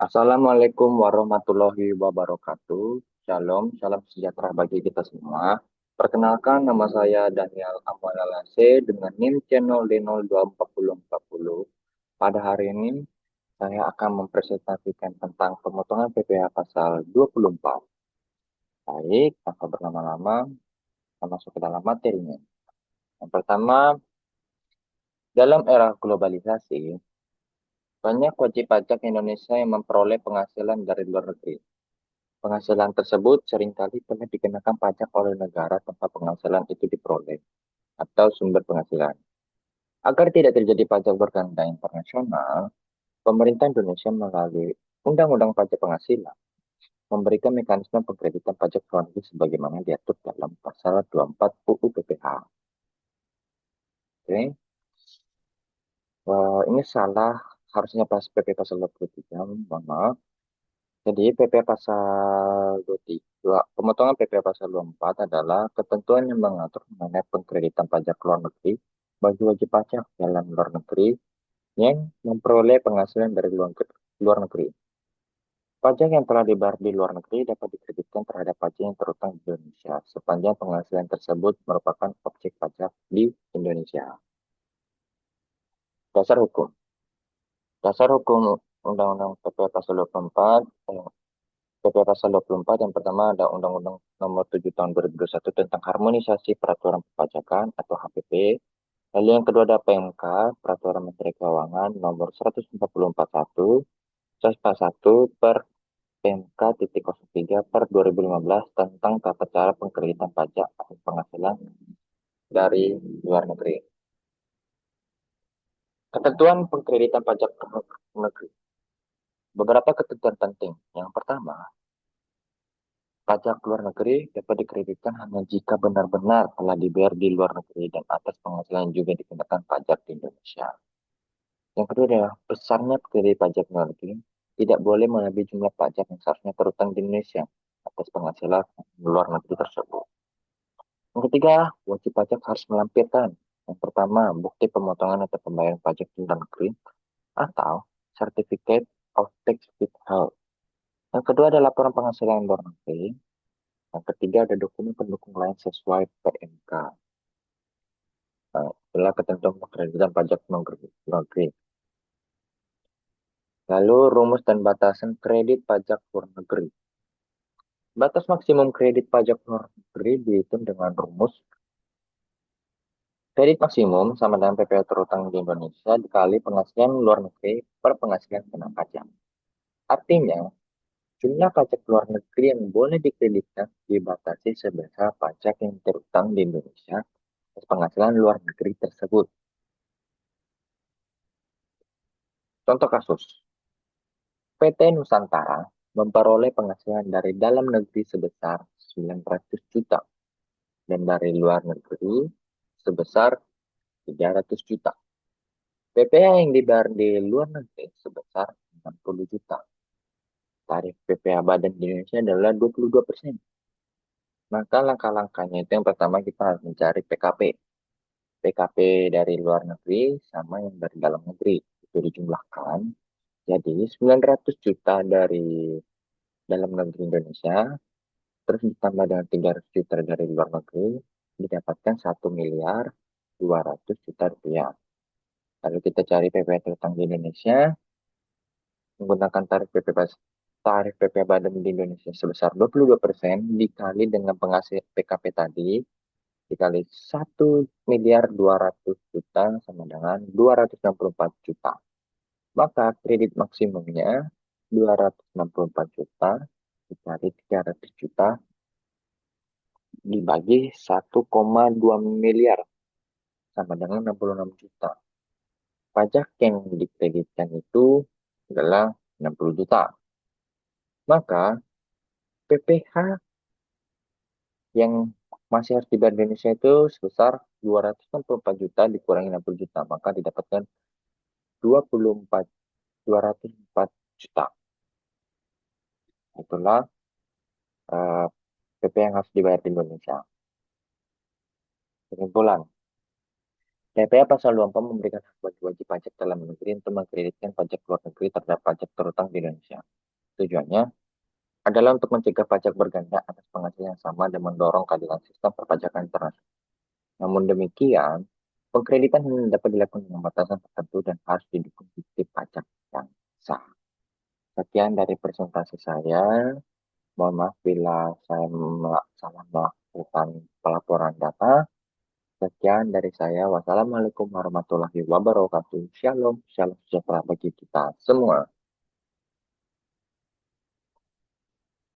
Assalamualaikum warahmatullahi wabarakatuh. Shalom, salam sejahtera bagi kita semua. Perkenalkan, nama saya Daniel Amwalalase dengan NIM channel D024040. Pada hari ini, saya akan mempresentasikan tentang pemotongan PPh pasal 24. Baik, tanpa berlama-lama, kita masuk ke dalam materinya. Yang pertama, dalam era globalisasi, banyak wajib pajak Indonesia yang memperoleh penghasilan dari luar negeri. Penghasilan tersebut seringkali telah dikenakan pajak oleh negara tempat penghasilan itu diperoleh atau sumber penghasilan. Agar tidak terjadi pajak berganda internasional, pemerintah Indonesia melalui Undang-Undang Pajak Penghasilan memberikan mekanisme pengkreditan pajak luar negeri sebagaimana diatur dalam pasal 24 UU PPH. Oke. Ini salah, harusnya pas PP pasal 23, mohon maaf. Jadi PP pasal 23, pemotongan PP pasal 24 adalah ketentuan yang mengatur mengenai pengkreditan pajak luar negeri bagi wajib pajak dalam luar negeri yang memperoleh penghasilan dari luar negeri. Pajak yang telah dibayar di luar negeri dapat dikreditkan terhadap pajak yang terutang di Indonesia sepanjang penghasilan tersebut merupakan objek pajak di Indonesia. Dasar hukum. Dasar hukum Undang-Undang PP pasal 24, PP pasal 24 yang pertama ada Undang-Undang Nomor 7 Tahun 2021 tentang harmonisasi peraturan perpajakan atau HPP. Lalu yang kedua ada PMK, Peraturan Menteri Keuangan Nomor 144.1, 141 per PMK titik 03 per 2015 tentang tata cara pengkreditan pajak atas penghasilan dari luar negeri. Ketentuan pengkreditan pajak negeri. Beberapa ketentuan penting. Yang pertama, pajak luar negeri dapat dikreditkan hanya jika benar-benar telah dibayar di luar negeri dan atas penghasilan juga dikenakan pajak di Indonesia. Yang kedua adalah besarnya kredit pajak luar negeri tidak boleh melebihi jumlah pajak yang seharusnya terutang di Indonesia atas penghasilan luar negeri tersebut. Yang ketiga, wajib pajak harus melampirkan yang pertama, bukti pemotongan atau pembayaran pajak di luar negeri atau Certificate of Tax Withheld. Yang kedua ada laporan penghasilan luar negeri. Yang ketiga ada dokumen pendukung lain sesuai PMK. Itulah ketentuan pengkreditan pajak luar negeri. Lalu rumus dan batasan kredit pajak luar negeri. Batas maksimum kredit pajak luar negeri dihitung dengan rumus kredit maksimum sama dengan PPh terutang di Indonesia dikali penghasilan luar negeri per penghasilan kena pajak. Artinya, jumlah pajak luar negeri yang boleh dikreditkan dibatasi sebesar pajak yang terutang di Indonesia atas penghasilan luar negeri tersebut. Contoh kasus, PT Nusantara memperoleh penghasilan dari dalam negeri sebesar 900 juta dan dari luar negeri sebesar 300 juta. PPh yang dibayar di luar negeri sebesar 60 juta. Tarif PPh badan di Indonesia adalah 22%. Maka langkah-langkahnya itu yang pertama kita harus mencari PKP. PKP dari luar negeri sama yang dari dalam negeri. Itu dijumlahkan. Jadi 900 juta dari dalam negeri Indonesia, terus ditambah dengan 300 juta dari luar negeri, didapatkan 1.200.000.000 rupiah. Lalu kita cari PPh terutang di Indonesia, menggunakan tarif PPh badan di Indonesia sebesar 22% dikali dengan penghasil PKP tadi, dikali 1.200.000.000 sama dengan 264 juta. Maka kredit maksimumnya 264 juta dikali 300 juta dibagi 1,2 miliar sama dengan 66 juta. Pajak yang dikreditkan itu adalah 60 juta. Maka PPh yang masih harus dibayar di Indonesia itu sebesar 264 juta dikurangi 60 juta. Maka didapatkan 24, 204 juta. Itulah PP yang harus dibayar di Indonesia. Kesimpulan, TPA Pasal 24 memberikan hak bagi wajib pajak dalam negeri untuk mengkreditkan pajak luar negeri terhadap pajak terutang di Indonesia. Tujuannya adalah untuk mencegah pajak berganda atas penghasilan yang sama dan mendorong keadilan sistem perpajakan internasional. Namun demikian, pengkreditan hanya dapat dilakukan dengan batasan tertentu dan harus didukung bukti pajak yang sah. Sekian dari presentasi saya. Mohon maaf bila saya salah melakukan pelaporan data. Sekian dari saya. Wassalamualaikum warahmatullahi wabarakatuh. Shalom, shalom sejahtera bagi kita semua.